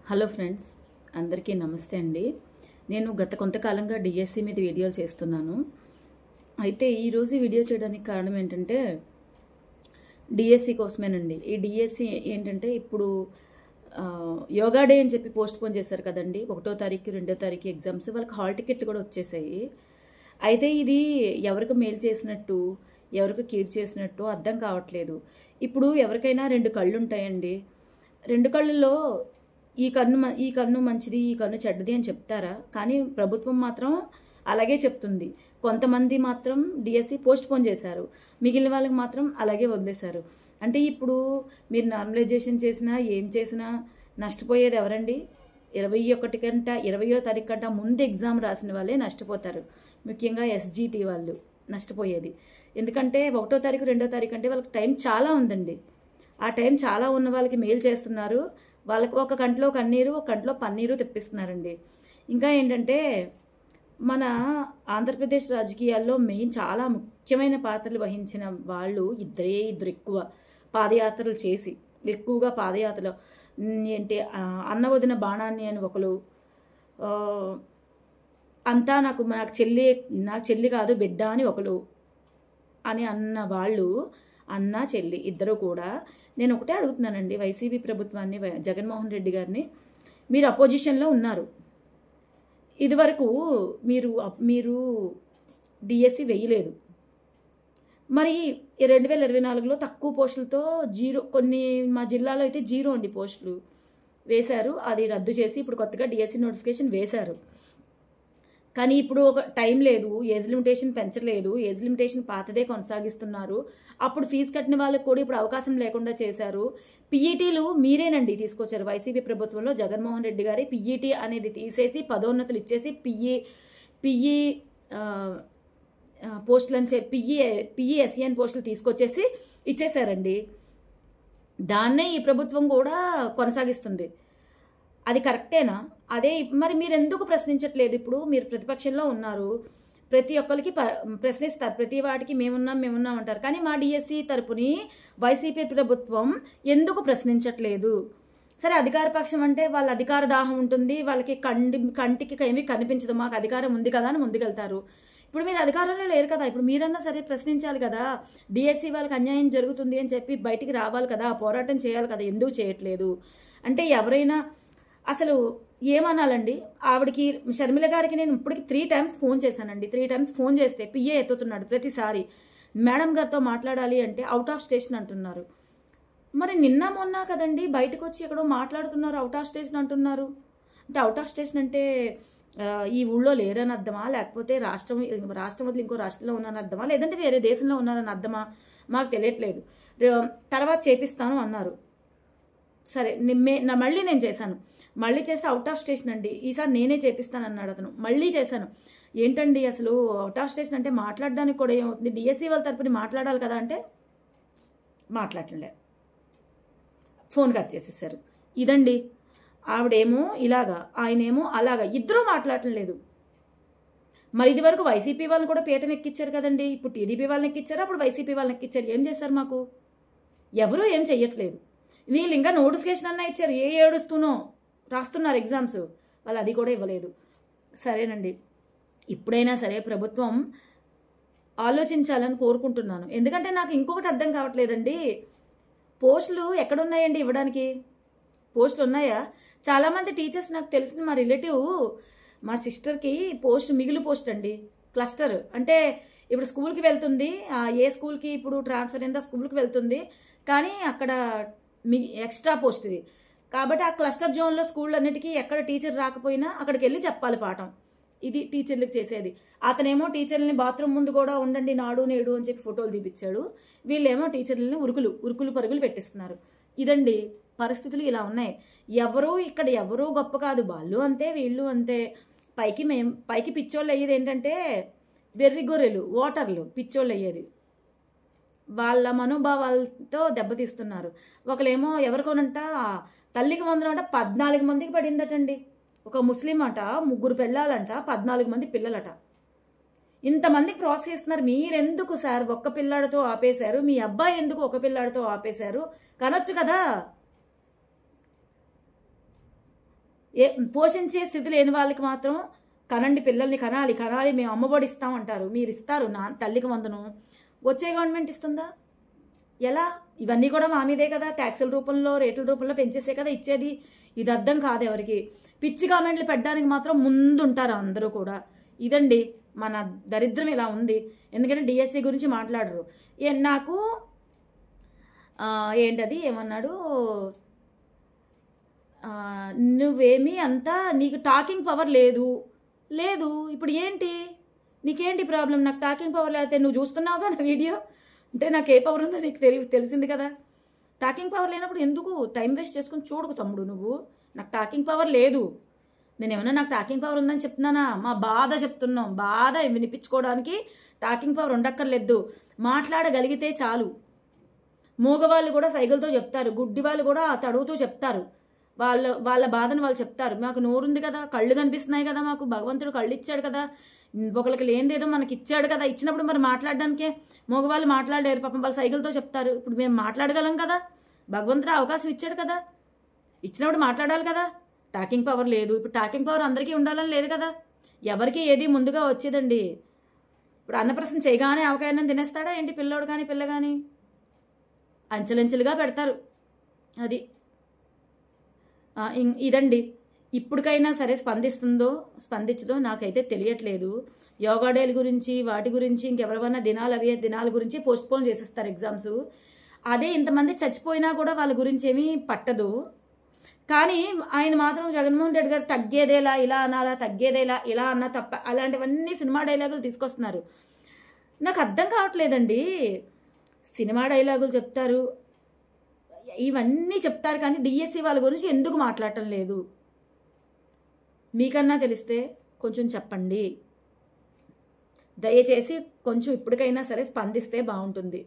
Hello friends, అందరికీ నమస్తే అండి. నేను గత కొంతకాలంగా డిఎస్సి మీద వీడియోలు చేస్తున్నాను. అయితే ఈరోజు వీడియో చేయడానికి కారణం ఏంటంటే డిఎస్సి కోసమేనండి. ఈ డిఎస్సి ఏంటంటే ఇప్పుడు యోగా డే అని చెప్పి పోస్ట్ పోన్ చేశారు కదండి. 1వ తారీఖు 2వ తారీఖు ఎగ్జామ్స్, వాళ్ళకి హాల్ టికెట్లు కూడా వచ్చేసాయి. అయితే ఇది ఎవరికి మేలు చేసినట్టు ఎవరికి కీడు చేసినట్టు అర్థం కావట్లేదు. ఇప్పుడు ఎవరికైనా 2 కళ్ళు ఉంటాయండి. 2 కళ్ళల్లో ఈ కన్ను మంచిది, ఈ కన్ను చెడ్డది అని చెప్తారా? కానీ ప్రభుత్వం మాత్రం అలాగే చెప్తుంది. కొంతమంది మాత్రం డిఎస్సి పోస్ట్ పోన్ చేశారు, మిగిలిన వాళ్ళకి మాత్రం అలాగే వదిలేశారు. అంటే ఇప్పుడు మీరు నార్మలైజేషన్ చేసినా ఏం చేసినా నష్టపోయేది ఎవరండి? 20వ తారీఖు కంట ముందు ఎగ్జామ్ రాసిన వాళ్ళే నష్టపోతారు. ముఖ్యంగా ఎస్జిటి వాళ్ళు నష్టపోయేది. ఎందుకంటే 1వ తారీఖు 2వ తారీఖు అంటే వాళ్ళకి టైం చాలా ఉందండి. ఆ టైం చాలా ఉన్న వాళ్ళకి మేలు చేస్తున్నారు. వాళ్ళకి ఒక కంట్లో కన్నీరు, ఒక కంట్లో పన్నీరు తెప్పిస్తున్నారండి. ఇంకా ఏంటంటే మన ఆంధ్రప్రదేశ్ రాజకీయాల్లో మెయిన్ చాలా ముఖ్యమైన పాత్రలు వహించిన వాళ్ళు ఇద్దరు ఎక్కువ పాదయాత్రలు చేసి, ఎక్కువగా పాదయాత్రలు ఏంటి అన్న వదిన బాణాన్ని అని ఒకరు, అంతా నాకు చెల్లి కాదు బిడ్డ అని ఒకరు అని అన్న వాళ్ళు, అన్న చెల్లి ఇద్దరు కూడా. నేను ఒకటే అడుగుతున్నానండి వైసీపీ ప్రభుత్వాన్ని, జగన్మోహన్ రెడ్డి గారిని, మీరు అపోజిషన్లో ఉన్నారు. ఇదివరకు మీరు డిఎస్సి వేయలేదు. మరి 2024లో తక్కువ పోస్టులతో కొన్ని మా జిల్లాలో అయితే 0 అండి పోస్టులు వేశారు. అది రద్దు చేసి ఇప్పుడు కొత్తగా డిఎస్సి నోటిఫికేషన్ వేశారు. కానీ ఇప్పుడు ఒక టైం లేదు, ఏజ్ లిమిటేషన్ పెంచలేదు, ఏజ్ లిమిటేషన్ పాతదే కొనసాగిస్తున్నారు. అప్పుడు ఫీజు కట్టిన వాళ్ళకి కూడా ఇప్పుడు అవకాశం లేకుండా చేశారు. పిఈటీలు మీరేనండి తీసుకొచ్చారు వైసీపీ ప్రభుత్వంలో. జగన్మోహన్ రెడ్డి గారి పిఈటీ అనేది తీసేసి పదోన్నతులు ఇచ్చేసి పిఈ పోస్టులు అని చెప్పి పిఈఎస్ఈఎన్ పోస్టులు తీసుకొచ్చేసి ఇచ్చేశారండి. దాన్నే ఈ ప్రభుత్వం కూడా కొనసాగిస్తుంది. అది కరెక్టేనా? అదే మరి మీరు ఎందుకు ప్రశ్నించట్లేదు? ఇప్పుడు మీరు ప్రతిపక్షంలో ఉన్నారు, ప్రతి ఒక్కరికి ప్రశ్నిస్తారు, ప్రతి వాటికి మేమున్నాం అంటారు. కానీ మా డిఎస్సి తరపుని వైసీపీ ప్రభుత్వం ఎందుకు ప్రశ్నించట్లేదు? సరే, అధికార పక్షం అంటే వాళ్ళ అధికార దాహం ఉంటుంది, వాళ్ళకి కంటికి ఏమీ కనిపించదు, మాకు అధికారం ఉంది కదా అని ముందుకెళ్తారు. ఇప్పుడు మీరు అధికారంలో లేరు కదా, ఇప్పుడు మీరన్నా సరే ప్రశ్నించాలి కదా. డిఎస్సి వాళ్ళకి అన్యాయం జరుగుతుంది అని చెప్పి బయటికి రావాలి కదా, పోరాటం చేయాలి కదా. ఎందుకు చేయట్లేదు? అంటే ఎవరైనా అసలు ఏమనాలండి? ఆవిడకి, షర్మిల గారికి నేను ఇప్పటికి 3 times ఫోన్ చేశానండి. 3 times ఫోన్ చేస్తే పిఏ ఎత్తుతున్నాడు ప్రతిసారి. మేడం గారితో మాట్లాడాలి అంటే అవుట్ ఆఫ్ స్టేషన్ అంటున్నారు. మరి నిన్న మొన్న కదండి బయటకు వచ్చి ఎక్కడో మాట్లాడుతున్నారు, అవుట్ ఆఫ్ స్టేషన్ అంటున్నారు. అంటే అవుట్ ఆఫ్ స్టేషన్ అంటే ఈ ఊళ్ళో లేరని అర్థమా, లేకపోతే రాష్ట్రం వదిలి ఇంకో రాష్ట్రంలో ఉన్నారని అర్థమా, లేదంటే వేరే దేశంలో ఉన్నారని అర్థమా? మాకు తెలియట్లేదు. తర్వాత చేపిస్తాను అన్నారు. సరే, మళ్ళీ నేను చేశాను. మళ్ళీ చేస్తే అవుట్ ఆఫ్ స్టేషన్ అండి, ఈసారి నేనే చేపిస్తాను అన్నాడు అతను. మళ్ళీ చేశాను. ఏంటండి అసలు అవుట్ ఆఫ్ స్టేషన్ అంటే మాట్లాడడానికి కూడా ఏమవుతుంది? డిఎస్సి వాళ్ళ తరపున మాట్లాడాలి కదా అంటే మాట్లాడలే, ఫోన్ కట్ చేసేసారు. ఇదండి, ఆవిడేమో ఇలాగా, ఆయనేమో అలాగా, ఇద్దరూ మాట్లాడటం లేదు. మరి ఇది వరకు వైసీపీ వాళ్ళని కూడా పీఠం ఎక్కిచ్చారు కదండి. ఇప్పుడు టీడీపీ వాళ్ళని ఎక్కిచ్చారు, అప్పుడు వైసీపీ వాళ్ళని ఎక్కిచ్చారు. ఏం చేశారు? మాకు ఎవరూ ఏం చెయ్యట్లేదు. వీళ్ళు ఇంకా నోటిఫికేషన్ అన్నా ఇచ్చారు, ఏడుస్తూనో రాస్తున్నారు ఎగ్జామ్స్, వాళ్ళు అది కూడా ఇవ్వలేదు. సరేనండి, ఇప్పుడైనా సరే ప్రభుత్వం ఆలోచించాలని కోరుకుంటున్నాను. ఎందుకంటే నాకు ఇంకొకటి అర్థం కావట్లేదండి, పోస్టులు ఎక్కడున్నాయండి ఇవ్వడానికి? పోస్టులు ఉన్నాయా? చాలామంది టీచర్స్, నాకు తెలిసిన మా రిలేటివ్, మా సిస్టర్కి మిగులు పోస్ట్ అండి, క్లస్టర్. అంటే ఇప్పుడు స్కూల్కి వెళ్తుంది, ఏ స్కూల్కి ఇప్పుడు ట్రాన్స్ఫర్ అయిందో స్కూల్కి వెళ్తుంది, కానీ అక్కడ ఎక్స్ట్రా పోస్ట్ ఇది కాబట్టి ఆ క్లస్టర్ జోన్లో స్కూల్ అన్నిటికీ ఎక్కడ టీచర్ రాకపోయినా అక్కడికి వెళ్ళి చెప్పాలి పాఠం. ఇది టీచర్లకు చేసేది. అతనేమో టీచర్లని బాత్రూమ్ ముందు కూడా ఉండండి నాడు నేడు అని చెప్పి ఫోటోలు తీపిచ్చాడు. వీళ్ళేమో టీచర్లని ఉరుకులు పరుగులు పెట్టిస్తున్నారు. ఇదండి పరిస్థితులు, ఇలా ఉన్నాయి. ఎవరూ గొప్ప కాదు, వాళ్ళు అంతే వీళ్ళు అంతే. పైకి పిచ్చోళ్ళు అయ్యేది ఏంటంటే వెర్రిగొర్రెలు, ఓటర్లు పిచ్చోళ్ళు అయ్యేది. వాళ్ళ మనోభావాలతో దెబ్బతీస్తున్నారు. ఒకళ్ళేమో ఎవరికోనంట తల్లికి వందనం అంట 14 మందికి పడిందటండి. ఒక ముస్లిం అట 3 పిల్లలంట, 14 మంది పిల్లలట. ఇంతమందికి ప్రోత్సహిస్తున్నారు. మీరెందుకు సార్ ఒక్క పిల్లాడితో ఆపేశారు? మీ అబ్బాయి ఎందుకు ఒక పిల్లాడితో ఆపేశారు? కనొచ్చు కదా. పోషించే స్థితి లేని వాళ్ళకి మాత్రం కనండి, పిల్లల్ని కనాలి కనాలి, మేము అమ్మఒడి ఇస్తామంటారు. మీరు ఇస్తారు తల్లికి వందనం, వచ్చే గవర్నమెంట్ ఇస్తుందా? ఎలా? ఇవన్నీ కూడా మా మీదే కదా, ట్యాక్సుల రూపంలో రేట్ల రూపంలో పెంచేసే కదా ఇచ్చేది. ఇది అర్థం కాదు ఎవరికి. పిచ్చి కామెంట్లు పెట్టడానికి మాత్రం ముందుంటారు అందరూ కూడా. ఇదండి మన దరిద్రం, ఇలా ఉంది. ఎందుకంటే డిఎస్సి గురించి మాట్లాడరు. నాకు ఏంటది ఏమన్నాడు, నువ్వేమీ అంతా నీకు టాకింగ్ పవర్ లేదు. ఇప్పుడు ఏంటి నీకేంటి ప్రాబ్లం? నాకు టాకింగ్ పవర్ లేకపోతే నువ్వు చూస్తున్నావుగా నా వీడియో, అంటే నాకు ఏ పవర్ ఉందో నీకు తెలిసింది కదా. టాకింగ్ పవర్ లేనప్పుడు ఎందుకు టైం వేస్ట్ చేసుకుని చూడకు తమ్ముడు నువ్వు. నాకు టాకింగ్ పవర్ లేదు. నేనేమన్నా నాకు టాకింగ్ పవర్ ఉందని చెప్తున్నానా? మా బాధ చెప్తున్నాం. బాధ వినిపించుకోవడానికి టాకింగ్ పవర్ ఉండక్కర్లేదు, మాట్లాడగలిగితే చాలు. మూగవాళ్ళు కూడా సైకిల్తో చెప్తారు, గుడ్డి వాళ్ళు కూడా తడుగుతూ చెప్తారు. వాళ్ళ బాధను వాళ్ళు చెప్తారు. మాకు నోరుంది కదా, కళ్ళు కనిపిస్తున్నాయి కదా, మాకు భగవంతుడు కళ్ళు ఇచ్చాడు కదా, ఒకరికి లేనిదేదో మనకి ఇచ్చాడు కదా. ఇచ్చినప్పుడు మరి మాట్లాడడానికే మగవాళ్ళు మాట్లాడలేరు పాపం, వాళ్ళు సైకిల్తో చెప్తారు. ఇప్పుడు మేము మాట్లాడగలం కదా, భగవంతుడు అవకాశం ఇచ్చాడు కదా, ఇచ్చినప్పుడు మాట్లాడాలి కదా. టాకింగ్ పవర్ లేదు. ఇప్పుడు టాకింగ్ పవర్ అందరికీ ఉండాలని లేదు కదా, ఎవరికి ఏది ముందుగా వచ్చేదండి. ఇప్పుడు అన్నప్రశ్న చేయగానే అవకాశం తినేస్తాడా ఏంటి పిల్లోడు కానీ పిల్ల కానీ? అంచెలంచెలుగా పెడతారు. అది ఇదండి. ఇప్పటికైనా సరే స్పందించదో నాకైతే తెలియట్లేదు. యోగా డేల గురించి వాటి గురించి ఇంకెవరైనా దినాల గురించి పోస్ట్పోన్ చేసేస్తారు ఎగ్జామ్స్. అదే ఇంతమంది చచ్చిపోయినా కూడా వాళ్ళ గురించి ఏమీ పట్టదు. కానీ ఆయన మాత్రం జగన్మోహన్ రెడ్డి గారు తగ్గేదేలా ఇలా అనాలా, తగ్గేదేలా ఇలా అన్నా తప్ప, అలాంటివన్నీ సినిమా డైలాగులు తీసుకొస్తున్నారు. నాకు అర్థం కావట్లేదండి. సినిమా డైలాగులు చెప్తారు, ఇవన్నీ చెప్తారు, కానీ డిఎస్సి వాళ్ళ గురించి ఎందుకు మాట్లాడటం లేదు? మీకన్నా తెలిస్తే కొంచెం చెప్పండి దయచేసి. కొంచెం ఇప్పటికైనా సరే స్పందిస్తే బాగుంటుంది.